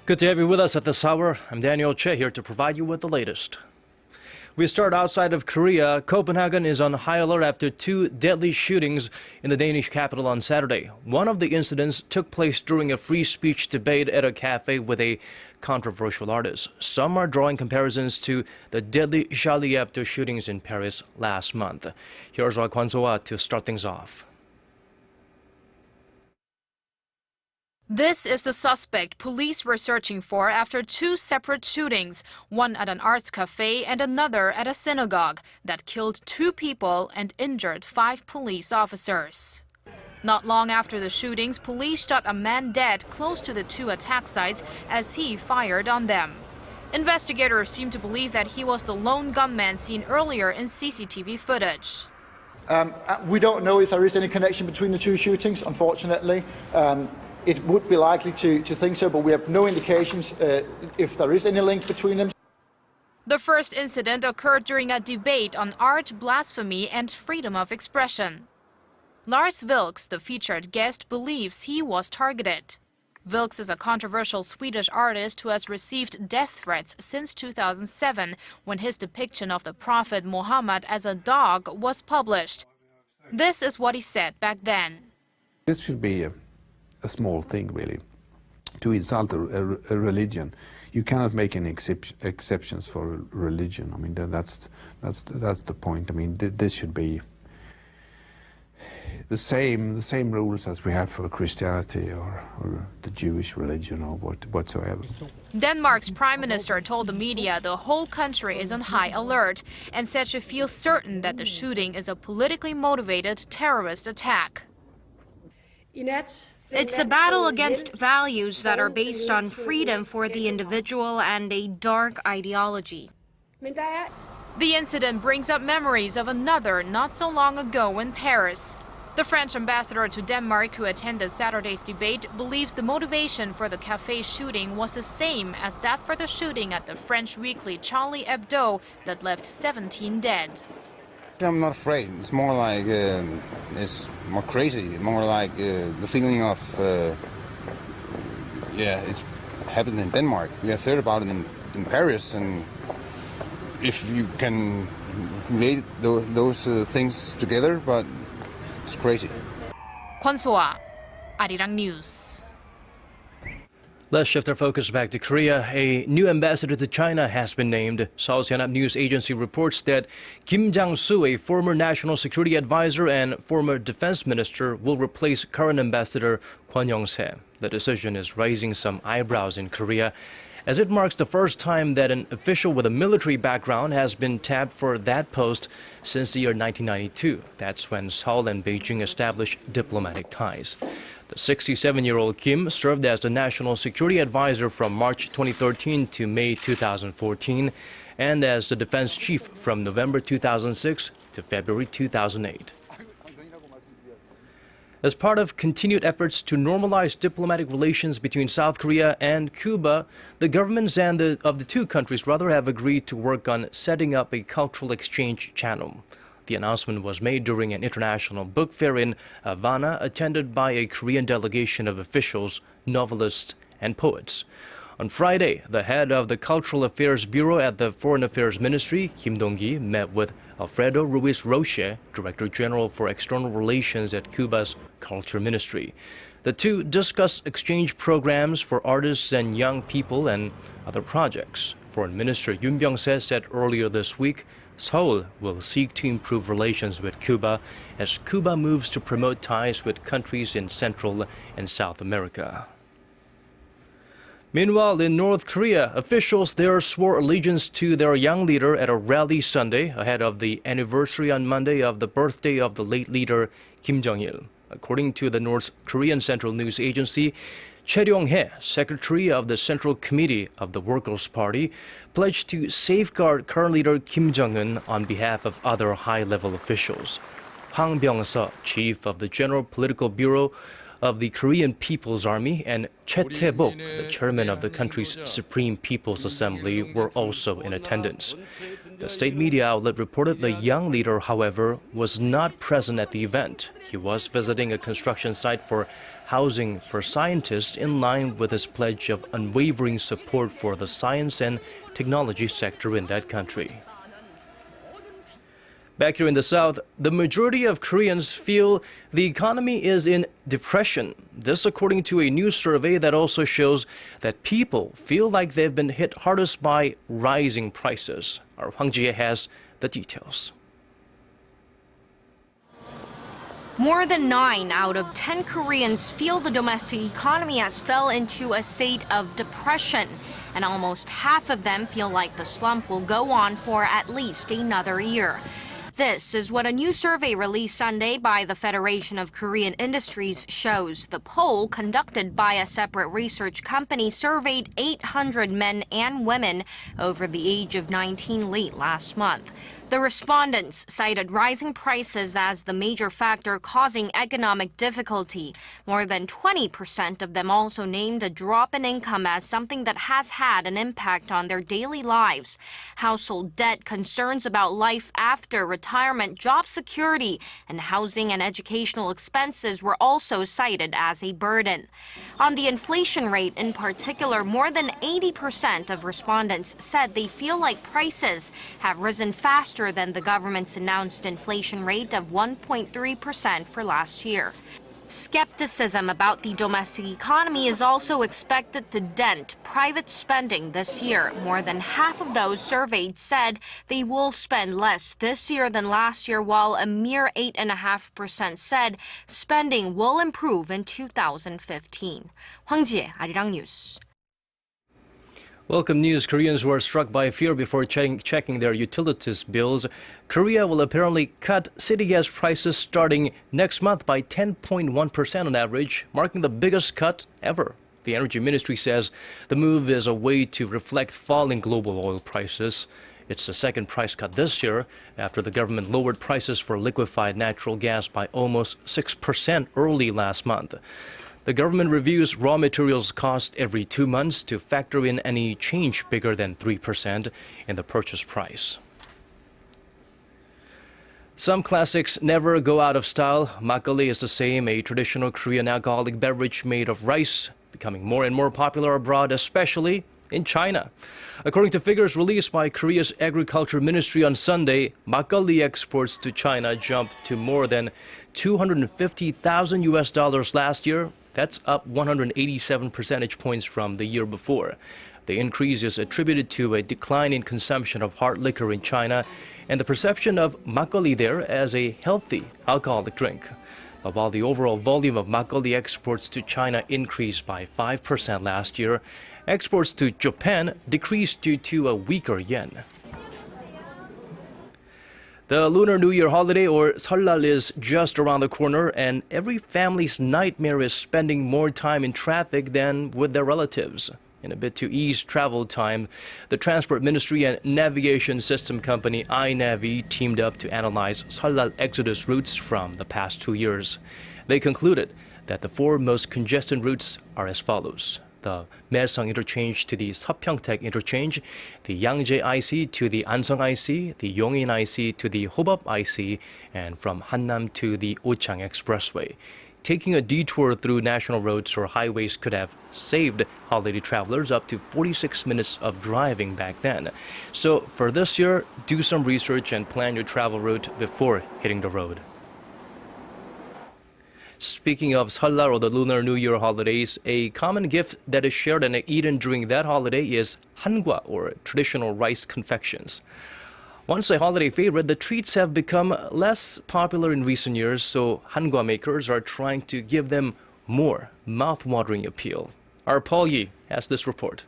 Good to have you with us at this hour. I'm Daniel Choy here to provide you with the latest. We start outside of Korea. Copenhagen is on high alert after 2 deadly shootings in the Danish capital on Saturday. One of the incidents took place during a free speech debate at a cafe with a controversial artist. Some are drawing comparisons to the deadly Charlie Hebdo shootings in Paris last month. Here's our Kwon Soa to start things off. This is the suspect police were searching for after 2 separate shootings, one at an arts cafe and another at a synagogue, that killed 2 people and injured 5 police officers. Not long after the shootings, police shot a man dead close to the 2 attack sites as he fired on them. Investigators seem to believe that he was the lone gunman seen earlier in CCTV footage. We don't know if there is any connection between the 2 shootings, unfortunately. It would be likely to think so, but we have no indications if there is any link between them. The first incident occurred during a debate on art, blasphemy, and freedom of expression. Lars Vilks, the featured guest, believes he was targeted. Vilks is a controversial Swedish artist who has received death threats since 2007, when his depiction of the Prophet Muhammad as a dog was published. This is what he said back then. This should be a small thing, really, to insult a religion. You cannot make any exceptions for religion. I mean, that's the point. I mean, this should be the same rules as we have for Christianity or the Jewish religion or whatsoever. Denmark's prime minister told the media the whole country is on high alert and said she feels certain that the shooting is a politically motivated terrorist attack. It's a battle against values that are based on freedom for the individual and a dark ideology. The incident brings up memories of another not so long ago in Paris. The French ambassador to Denmark, who attended Saturday's debate, believes the motivation for the cafe shooting was the same as that for the shooting at the French weekly Charlie Hebdo that left 17 dead. I'm not afraid. It's more like, it's more crazy, more like the feeling of, it's happened in Denmark. We have heard about it in Paris, and if you can relate those things together, but it's crazy. Kwon Soa, Arirang News. Let's shift our focus back to Korea. A new ambassador to China has been named. Seoul's Yonhap News Agency reports that Kim Jang-soo, a former national security advisor and former defense minister, will replace current ambassador Kwon Soa. The decision is raising some eyebrows in Korea, as it marks the first time that an official with a military background has been tapped for that post since the year 1992. That's when Seoul and Beijing established diplomatic ties. The 67-year-old Kim served as the National Security Advisor from March 2013 to May 2014 and as the defense chief from November 2006 to February 2008. As part of continued efforts to normalize diplomatic relations between South Korea and Cuba, the governments of the 2 countries have agreed to work on setting up a cultural exchange channel. The announcement was made during an international book fair in Havana, attended by a Korean delegation of officials, novelists, and poets. On Friday, the head of the Cultural Affairs Bureau at the Foreign Affairs Ministry, Kim Dong-gi, met with Alfredo Ruiz Roche, Director General for External Relations at Cuba's Culture Ministry. The 2 discussed exchange programs for artists and young people and other projects. Foreign Minister Yoon Byung-se said earlier this week Seoul will seek to improve relations with Cuba as Cuba moves to promote ties with countries in Central and South America. Meanwhile, in North Korea, officials there swore allegiance to their young leader at a rally Sunday ahead of the anniversary on Monday of the birthday of the late leader Kim Jong-il. According to the North Korean Central News Agency, Choi Ryong-hae, secretary of the Central Committee of the Workers' Party, pledged to safeguard current leader Kim Jong-un on behalf of other high-level officials. Hwang Byung-seo, chief of the General Political Bureau of the Korean People's Army, and Choi Tae-bok, the chairman of the country's Supreme People's Assembly, were also in attendance. The state media outlet reported the young leader, however, was not present at the event. He was visiting a construction site for housing for scientists in line with his pledge of unwavering support for the science and technology sector in that country. Back here in the South, the majority of Koreans feel the economy is in depression. This according to a new survey that also shows that people feel like they've been hit hardest by rising prices. Our Hwang Ji-hye has the details. More than 9 out of 10 Koreans feel the domestic economy has fell into a state of depression, and almost half of them feel like the slump will go on for at least another year. This is what a new survey released Sunday by the Federation of Korean Industries shows. The poll, conducted by a separate research company, surveyed 800 men and women over the age of 19 late last month. The respondents cited rising prices as the major factor causing economic difficulty. More than 20% of them also named a drop in income as something that has had an impact on their daily lives. Household debt, concerns about life after retirement, job security, and housing and educational expenses were also cited as a burden. On the inflation rate in particular, more than 80% of respondents said they feel like prices have risen faster than the government's announced inflation rate of 1.3% for last year. Skepticism about the domestic economy is also expected to dent private spending this year. More than half of those surveyed said they will spend less this year than last year, while a mere 8.5% said spending will improve in 2015. Hwang Ji-hye, Arirang News. Welcome news. Koreans were struck by fear before checking their utilities bills. Korea will apparently cut city gas prices starting next month by 10.1% on average, marking the biggest cut ever. The Energy Ministry says the move is a way to reflect falling global oil prices. It's the second price cut this year after the government lowered prices for liquefied natural gas by almost 6% early last month. The government reviews raw materials cost every 2 months to factor in any change bigger than 3% in the purchase price. Some classics never go out of style. Macaulay is the same, a traditional Korean alcoholic beverage made of rice, becoming more and more popular abroad, especially in China. According to figures released by Korea's Agriculture Ministry on Sunday, Macaulay exports to China jumped to more than $250,000 last year. That's up 187 percentage points from the year before. The increase is attributed to a decline in consumption of hard liquor in China and the perception of Macaulay there as a healthy alcoholic drink. While the overall volume of Macaulay exports to China increased by 5% last year, exports to Japan decreased due to a weaker yen. The Lunar New Year holiday, or Seollal, is just around the corner, and every family's nightmare is spending more time in traffic than with their relatives. In a bid to ease travel time, the Transport Ministry and navigation system company iNavi teamed up to analyze Seollal exodus routes from the past 2 years. They concluded that the 4 most congested routes are as follows: the Maesong interchange to the Seopyeongtaek interchange, the Yangjae IC to the Ansong IC, the Yongin IC to the Hobab IC, and from Hannam to the Ochang Expressway. Taking a detour through national roads or highways could have saved holiday travelers up to 46 minutes of driving back then. So for this year, do some research and plan your travel route before hitting the road. Speaking of Seollal, or the Lunar New Year holidays, a common gift that is shared and eaten during that holiday is Hanwha, or traditional rice confections. Once a holiday favorite, the treats have become less popular in recent years, so Hanwha makers are trying to give them more mouth-watering appeal. Our Paul Yi has this report.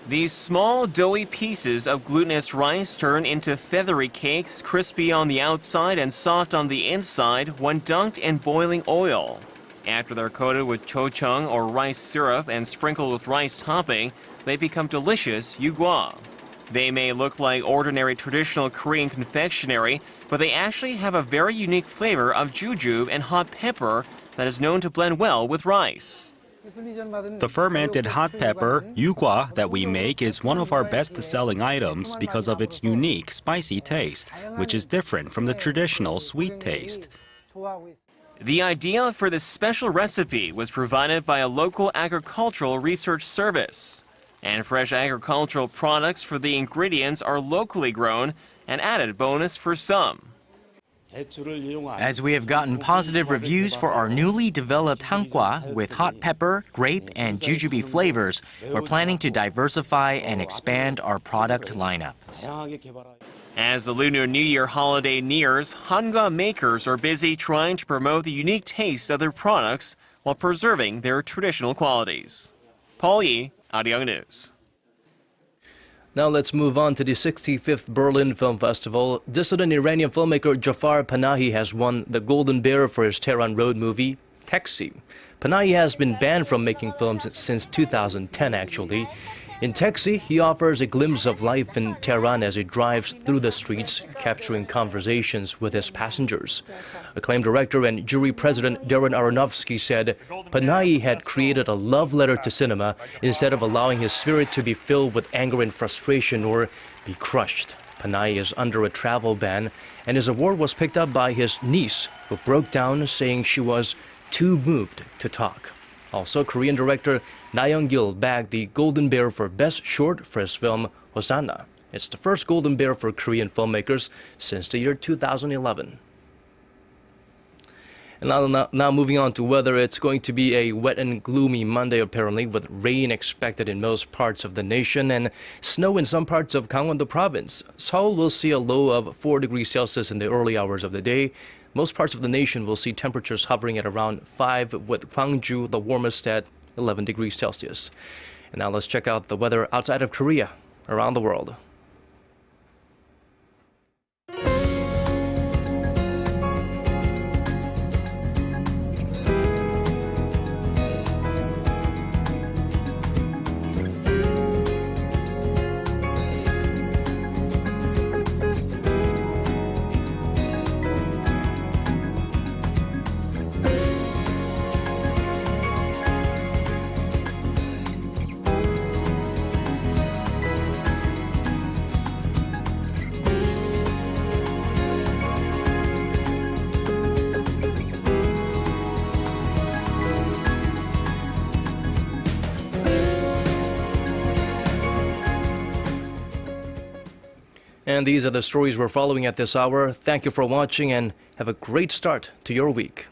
These small, doughy pieces of glutinous rice turn into feathery cakes, crispy on the outside and soft on the inside when dunked in boiling oil. After they're coated with chochung, or rice syrup, and sprinkled with rice topping, they become delicious yugwa. They may look like ordinary traditional Korean confectionery, but they actually have a very unique flavor of jujube and hot pepper that is known to blend well with rice. The fermented hot pepper, yugwa, that we make is one of our best-selling items because of its unique spicy taste, which is different from the traditional sweet taste. The idea for this special recipe was provided by a local agricultural research service. And fresh agricultural products for the ingredients are locally grown, an added bonus for some. As we have gotten positive reviews for our newly developed Hanwha with hot pepper, grape, and jujube flavors, we're planning to diversify and expand our product lineup. As the Lunar New Year holiday nears, Hanwha makers are busy trying to promote the unique taste of their products while preserving their traditional qualities. Paul Yi, Arirang News. Now let's move on to the 65th Berlin Film Festival. Dissident Iranian filmmaker Jafar Panahi has won the Golden Bear for his Tehran Road movie, Taxi. Panahi has been banned from making films since 2010, actually. In Taxi, he offers a glimpse of life in Tehran as he drives through the streets, capturing conversations with his passengers. Acclaimed director and jury president Darren Aronofsky said Panahi had created a love letter to cinema instead of allowing his spirit to be filled with anger and frustration or be crushed. Panahi is under a travel ban, and his award was picked up by his niece, who broke down saying she was too moved to talk. Also, Korean director Na Young-gil bagged the Golden Bear for Best Short for his film Hosanna. It's the first Golden Bear for Korean filmmakers since the year 2011. And now moving on to weather, it's going to be a wet and gloomy Monday apparently, with rain expected in most parts of the nation and snow in some parts of Gangwon-do province. Seoul will see a low of 4 degrees Celsius in the early hours of the day. Most parts of the nation will see temperatures hovering at around 5, with Gwangju the warmest at 11 degrees Celsius. And now let's check out the weather outside of Korea, around the world. And these are the stories we're following at this hour. Thank you for watching and have a great start to your week.